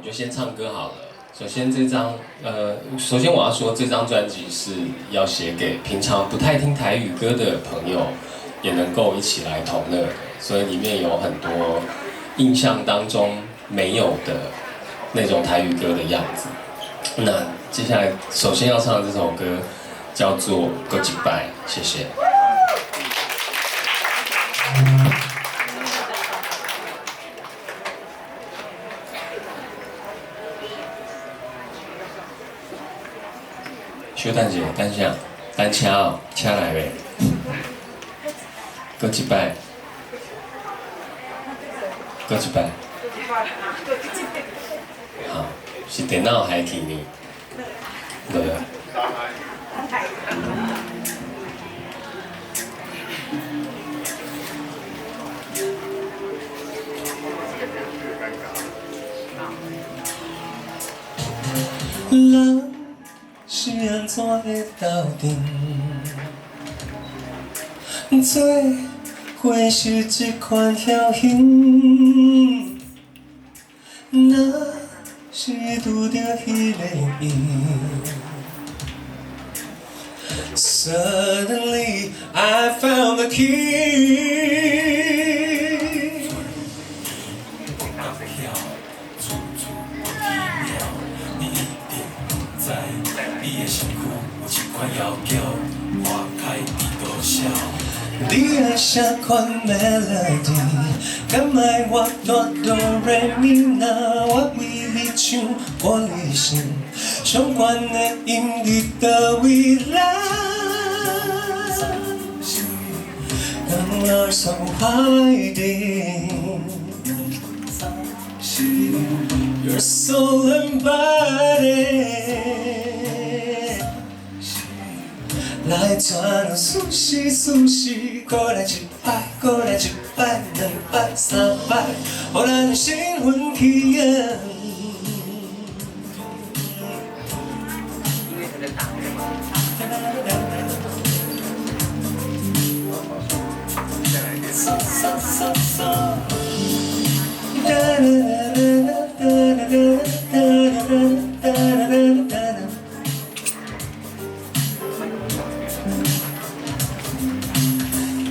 就先唱歌好了。首先首先我要说这张专辑是要写给平常不太听台语歌的朋友，也能够一起来同乐的，所以里面有很多印象当中没有的那种台语歌的样子。那接下来首先要唱的这首歌叫做《过一摆》，谢谢。小等一下，等下，等车哦，车来未？过一摆，过一摆。好，是电脑害去呢？对。人是安怎会斗阵？做伙是一款侥幸，若是拄着迄个伊。Suddenly I found the key. 你的身躯有一款妖娇，花开伫多少？你爱啥款 melody？ 敢爱我哆哆来咪那？我为你唱我的心，上悬的音你的未来。Our love so hiding, your soul and body.来转苏西苏西，过来一摆，过来一摆，两摆三摆，互咱的心魂起扬。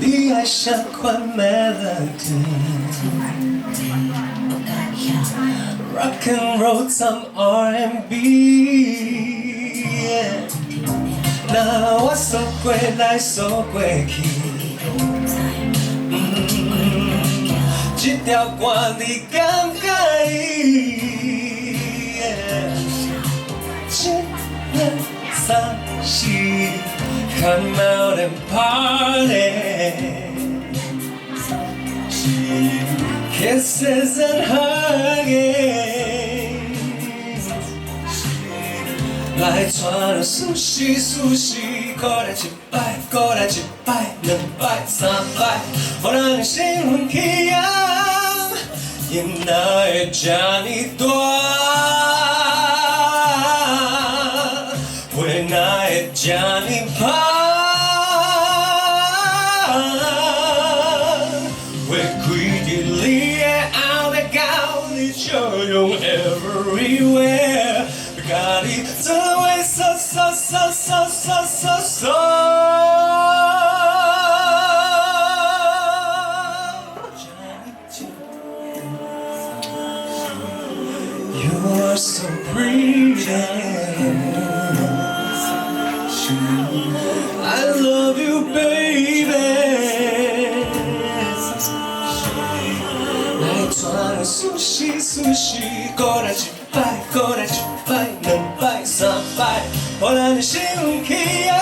你爱啥款 melody？ Rock and roll 掺 R&B， 那我数过来数过去，这条歌你敢介意？一二三四。Come out and party, kisses and hugging. 来串苏西苏西，过来一摆，过来一摆，两摆三摆，互咱的心魂起扬。因哪会这呢大？会哪会这呢歹？就用 everywhere， 甲你做伙so so so so so so so。You are so pretty. I love you, baby. 苏西苏西，过来一摆，过来一摆，两摆三摆，互咱的心魂起扬。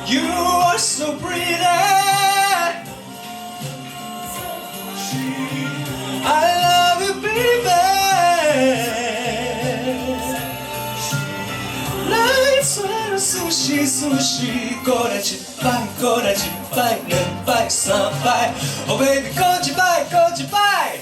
You are so pretty, I love you, baby. 来串苏西苏西，过来一摆，过来一摆，两摆三摆，Oh baby， 过一摆，过一摆。